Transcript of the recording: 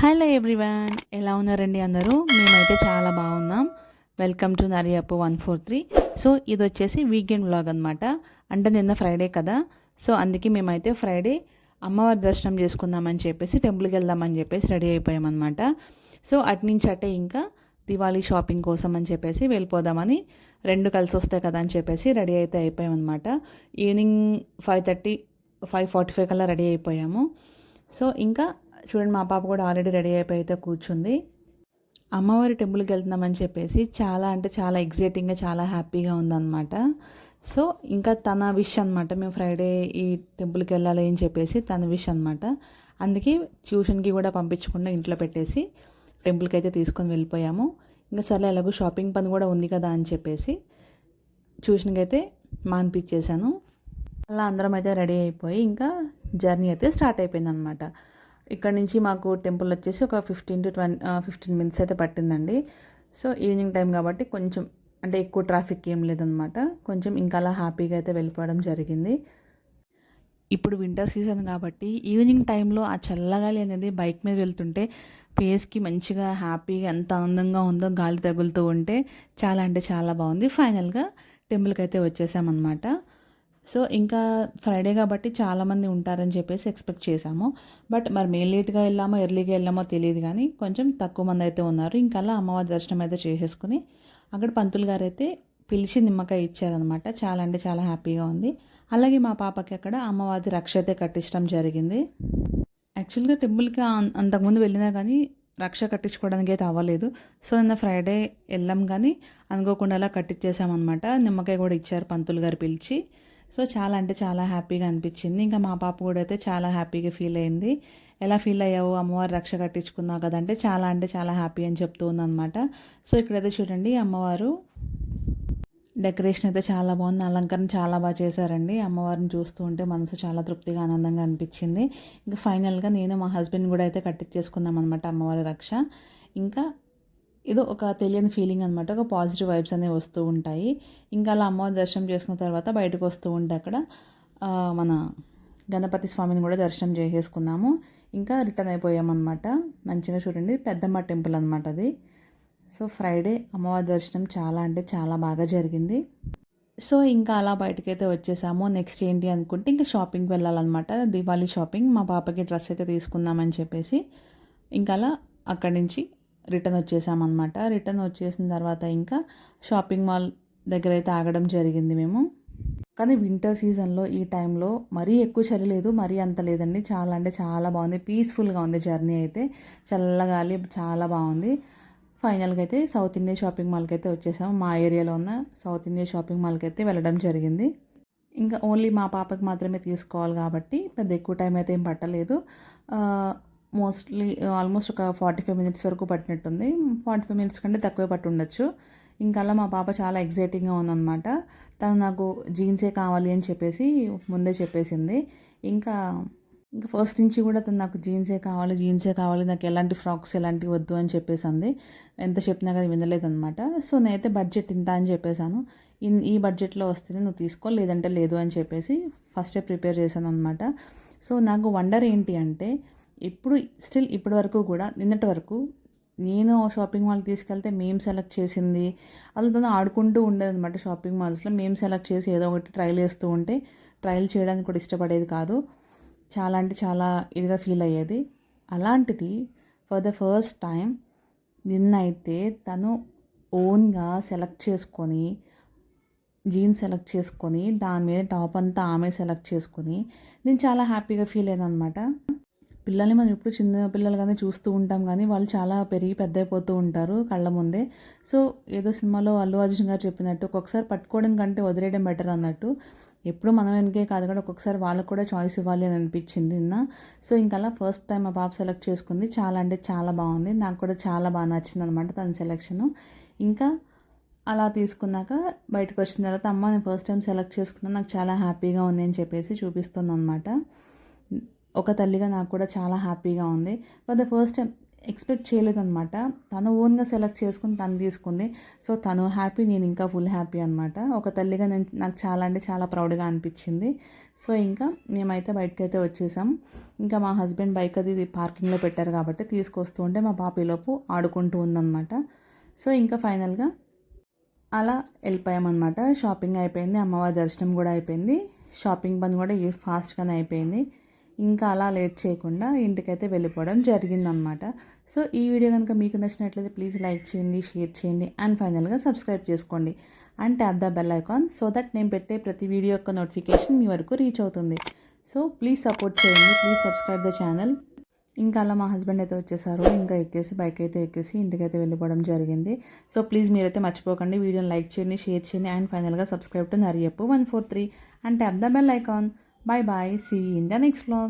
Hello everyone, ఎలా ఉన్నారండి అందరూ? మేమైతే చాలా బాగున్నాం. Welcome to Nariyappu 143. సో ఇది వచ్చేసి వీకెండ్ వ్లాగ్ అనమాట. అంటే నిన్న ఫ్రైడే కదా, సో అందుకే మేమైతే ఫ్రైడే అమ్మవారి దర్శనం చేసుకుందామని చెప్పేసి టెంపుల్కి వెళ్దామని చెప్పేసి రెడీ అయిపోయామన్నమాట. సో అటునుంచి అటే ఇంకా దివాళీ షాపింగ్ కోసం అని చెప్పేసి వెళ్ళిపోదామని, రెండు కలిసి వస్తాయి కదా అని చెప్పేసి రెడీ అయితే అయిపోయామన్నమాట. ఈవినింగ్ 5:30 5:45 కల్లా రెడీ అయిపోయాము. సో ఇంకా చూడండి, మా పాప కూడా ఆల్రెడీ రెడీ అయిపోయి అయితే కూర్చుంది. అమ్మవారి టెంపుల్కి వెళ్తున్నామని చెప్పేసి చాలా అంటే చాలా ఎగ్జైటింగ్గా, చాలా హ్యాపీగా ఉందన్నమాట. సో ఇంకా తన విష్ అనమాట, మేము ఫ్రైడే ఈ టెంపుల్కి వెళ్ళాలి అని చెప్పేసి తన విష్ అనమాట. అందుకే ట్యూషన్కి కూడా పంపించకుండా ఇంట్లో పెట్టేసి టెంపుల్కి అయితే తీసుకొని వెళ్ళిపోయాము. ఇంకా సరే ఎలాగో షాపింగ్ పని కూడా ఉంది కదా అని చెప్పేసి ట్యూషన్కి అయితే మాన్పించేశాను. అలా అందరం అయితే రెడీ అయిపోయి ఇంకా జర్నీ అయితే స్టార్ట్ అయిపోయింది అనమాట. ఇక్కడ నుంచి మాకు టెంపుల్ వచ్చేసి ఒక 15 మినిట్స్ అయితే పట్టిందండి. సో ఈవినింగ్ టైం కాబట్టి కొంచెం అంటే ఎక్కువ ట్రాఫిక్ ఏం లేదనమాట. కొంచెం ఇంకా అలా హ్యాపీగా అయితే వెళ్ళిపోవడం జరిగింది. ఇప్పుడు వింటర్ సీజన్ కాబట్టి ఈవినింగ్ టైంలో ఆ చల్లగాలి అనేది బైక్ మీద వెళ్తుంటే ఫేస్కి మంచిగా హ్యాపీగా ఎంత ఆనందంగా ఉందో, గాలి తగులుతూ ఉంటే చాలా అంటే చాలా బాగుంది. ఫైనల్గా టెంపుల్కి అయితే వచ్చేసామన్నమాట. సో ఇంకా ఫ్రైడే కాబట్టి చాలామంది ఉంటారని చెప్పేసి ఎక్స్పెక్ట్ చేశాము. బట్ మరి మేము లేట్గా వెళ్ళామో ఎర్లీగా వెళ్ళామో తెలియదు, కానీ కొంచెం తక్కువ మంది అయితే ఉన్నారు. ఇంకా అలా అమ్మవారి దర్శనం అయితే చేసేసుకుని అక్కడ పంతులు గారు అయితే పిలిచి నిమ్మకాయ ఇచ్చారనమాట. చాలా అంటే చాలా హ్యాపీగా ఉంది. అలాగే మా పాపకి అక్కడ అమ్మవారి రక్ష అయితే కట్టించడం జరిగింది. యాక్చువల్గా టెంపుల్కి అంతకుముందు వెళ్ళినా కానీ రక్ష కట్టించుకోవడానికి అయితే అవ్వలేదు. సో నిన్న ఫ్రైడే వెళ్ళాం, కానీ అనుకోకుండా అలా కట్టించేసామన్నమాట. నిమ్మకాయ కూడా ఇచ్చారు పంతులు గారు పిలిచి. సో చాలా అంటే చాలా హ్యాపీగా అనిపించింది. ఇంకా మా పాప కూడా అయితే చాలా హ్యాపీగా ఫీల్ అయింది. ఎలా ఫీల్ అయ్యావు, అమ్మవారు రక్ష కట్టించుకున్నావు కదా అంటే చాలా హ్యాపీ అని చెప్తూ ఉందన్నమాట. సో ఇక్కడైతే చూడండి, అమ్మవారు డెకరేషన్ అయితే చాలా బాగుంది, అలంకరణ చాలా బాగా చేశారండి. అమ్మవారిని చూస్తూ ఉంటే మనసు చాలా తృప్తిగా ఆనందంగా అనిపించింది. ఇంకా ఫైనల్గా నేను మా హస్బెండ్ కూడా అయితే కట్టించేసుకున్నాం అనమాట అమ్మవారి రక్ష. ఇంకా ఏదో ఒక తెలియని ఫీలింగ్ అనమాట, ఒక పాజిటివ్ వైబ్స్ అనేవి వస్తూ ఉంటాయి. ఇంకా అలా అమ్మవారి దర్శనం చేసుకున్న తర్వాత బయటకు వస్తూ ఉంటే అక్కడ మన గణపతి స్వామిని కూడా దర్శనం చేసేసుకున్నాము. ఇంకా రిటర్న్ అయిపోయామన్నమాట. మంచిగా చూడండి, పెద్దమ్మ టెంపుల్ అనమాట అది. సో ఫ్రైడే అమ్మవారి దర్శనం చాలా అంటే చాలా బాగా జరిగింది. సో ఇంకా అలా బయటకైతే వచ్చేసాము. నెక్స్ట్ ఏంటి అనుకుంటే ఇంకా షాపింగ్కి వెళ్ళాలన్నమాట, దీపావళి షాపింగ్. మా పాపకి డ్రెస్ అయితే తీసుకుందామని చెప్పేసి ఇంకా అలా అక్కడి నుంచి రిటర్న్ వచ్చేసామన్నమాట. రిటర్న్ వచ్చేసిన తర్వాత ఇంకా షాపింగ్ మాల్ దగ్గర అయితే ఆగడం జరిగింది మేము. కానీ వింటర్ సీజన్లో ఈ టైంలో మరీ ఎక్కువ చలి లేదు, మరీ అంత లేదండి. చాలా అంటే చాలా బాగుంది, పీస్ఫుల్గా ఉంది జర్నీ అయితే. చల్లగాలి చాలా బాగుంది. ఫైనల్గా అయితే సౌత్ ఇండియా షాపింగ్ మాల్కి అయితే వచ్చేసాము. మా ఏరియాలో ఉన్న సౌత్ ఇండియా షాపింగ్ మాల్కి అయితే వెళ్ళడం జరిగింది. ఇంకా ఓన్లీ మా పాపకి మాత్రమే తీసుకోవాలి కాబట్టి పెద్ద ఎక్కువ టైం అయితే ఏం పట్టలేదు. ఆల్మోస్ట్ ఒక 45 మినిట్స్ వరకు పట్టినట్టుంది. 45 మినిట్స్ కంటే తక్కువే పట్టి ఉండొచ్చు. ఇంకా అలా మా పాప చాలా ఎగ్జైటింగ్గా ఉందన్నమాట. తను నాకు జీన్సే కావాలి అని చెప్పేసి ముందే చెప్పేసింది. ఇంకా ఫస్ట్ నుంచి కూడా తను నాకు జీన్సే కావాలి, నాకు ఎలాంటి ఫ్రాక్స్ ఎలాంటివి వద్దు అని చెప్పేసి అంది. ఎంత చెప్పినా కానీ వినలేదన్నమాట. సో నేనైతే బడ్జెట్ ఇంత అని చెప్పేశాను. ఈ బడ్జెట్లో వస్తేనే నువ్వు తీసుకో, లేదంటే లేదు అని చెప్పేసి ఫస్టే ప్రిపేర్ చేశాను అనమాట. సో నాకు వండర్ ఏంటి అంటే, ఇప్పటి వరకు కూడా నిన్నటి వరకు నేను షాపింగ్ మాల్కి తీసుకెళ్తే మేము సెలెక్ట్ చేసింది అలా ఆడుకుంటూ ఉండేదన్నమాట. షాపింగ్ మాల్స్లో మేము సెలెక్ట్ చేసి ఏదో ఒకటి ట్రైల్ చేస్తూ ఉంటే ట్రైల్ చేయడానికి కూడా ఇష్టపడేది కాదు. చాలా అంటే చాలా ఇదిగా ఫీల్ అయ్యేది. అలాంటిది ఫర్ ద ఫస్ట్ టైం నిన్నైతే తను ఓన్గా సెలెక్ట్ చేసుకొని, జీన్స్ సెలెక్ట్ చేసుకొని, దాని మీద టాప్ అంతా ఆమె సెలెక్ట్ చేసుకొని నేను చాలా హ్యాపీగా ఫీల్ అయ్యాను అనమాట. పిల్లల్ని మనం ఎప్పుడు చిన్న పిల్లలుగానే చూస్తూ ఉంటాం, కానీ వాళ్ళు చాలా పెరిగి పెద్ద అయిపోతూ ఉంటారు కళ్ళ ముందే. సో ఏదో సినిమాలో అల్లు అర్జున్ గారు చెప్పినట్టు ఒక్కొక్కసారి పట్టుకోవడం కంటే వదిలేయడం బెటర్ అన్నట్టు, ఎప్పుడు మనం ఎందుకే కాదు కూడా ఒక్కొక్కసారి వాళ్ళకు కూడా చాయిస్ ఇవ్వాలి అని అనిపించింది నిన్న. సో ఇంకా అలా ఫస్ట్ టైం మా పాప సెలెక్ట్ చేసుకుంది. చాలా అంటే చాలా బాగుంది, నాకు కూడా చాలా బాగా నచ్చింది అనమాట తన సెలెక్షను. ఇంకా అలా తీసుకున్నాక బయటకు వచ్చిన తర్వాత, అమ్మ నేను ఫస్ట్ టైం సెలెక్ట్ చేసుకున్నాను, నాకు చాలా హ్యాపీగా ఉంది అని చెప్పేసి చూపిస్తుంది అనమాట. ఒక తల్లిగా నాకు కూడా చాలా హ్యాపీగా ఉంది. For the first time expect చేయలేదన్నమాట. తను ఓన్గా సెలెక్ట్ చేసుకుని తను తీసుకుంది. సో తను హ్యాపీ, నేను ఇంకా ఫుల్ హ్యాపీ అనమాట. ఒక తల్లిగా నాకు చాలా అంటే చాలా ప్రౌడ్గా అనిపించింది. సో ఇంకా మేమైతే బయటకైతే వచ్చేసాం. ఇంకా మా హస్బెండ్ బైక్ అది పార్కింగ్లో పెట్టారు కాబట్టి తీసుకొస్తూ ఉంటే మా పాప ఈలోపు ఆడుకుంటూ ఉందన్నమాట. సో ఇంకా ఫైనల్గా అలా వెళ్ళిపోయామన్నమాట. షాపింగ్ అయిపోయింది, అమ్మవారి దర్శనం కూడా అయిపోయింది, షాపింగ్ పని కూడా ఫాస్ట్గానే అయిపోయింది. ఇంకా అలా లేట్ చేయకుండా ఇంటికైతే వెళ్ళిపోవడం జరిగిందనమాట. సో ఈ వీడియో కనుక మీకు నచ్చినట్లయితే ప్లీజ్ లైక్ చేయండి, షేర్ చేయండి అండ్ ఫైనల్గా సబ్స్క్రైబ్ చేసుకోండి and tap the bell icon so that నేను పెట్టే ప్రతి వీడియో యొక్క నోటిఫికేషన్ మీ వరకు రీచ్ అవుతుంది. సో ప్లీజ్ సపోర్ట్ చేయండి, ప్లీజ్ సబ్స్క్రైబ్ ద ఛానల్. ఇంకా అలా మా హస్బెండ్ అయితే వచ్చేసారు. ఇంకా బైక్ అయితే ఎక్కేసి ఇంటికైతే వెళ్ళిపోవడం జరిగింది. సో ప్లీజ్ మీరైతే మర్చిపోకండి వీడియోని లైక్ చేయండి, షేర్ చేయండి అండ్ ఫైనల్గా subscribe to Nariyappu 143 and tap the bell icon. Bye bye. See you in the next vlog.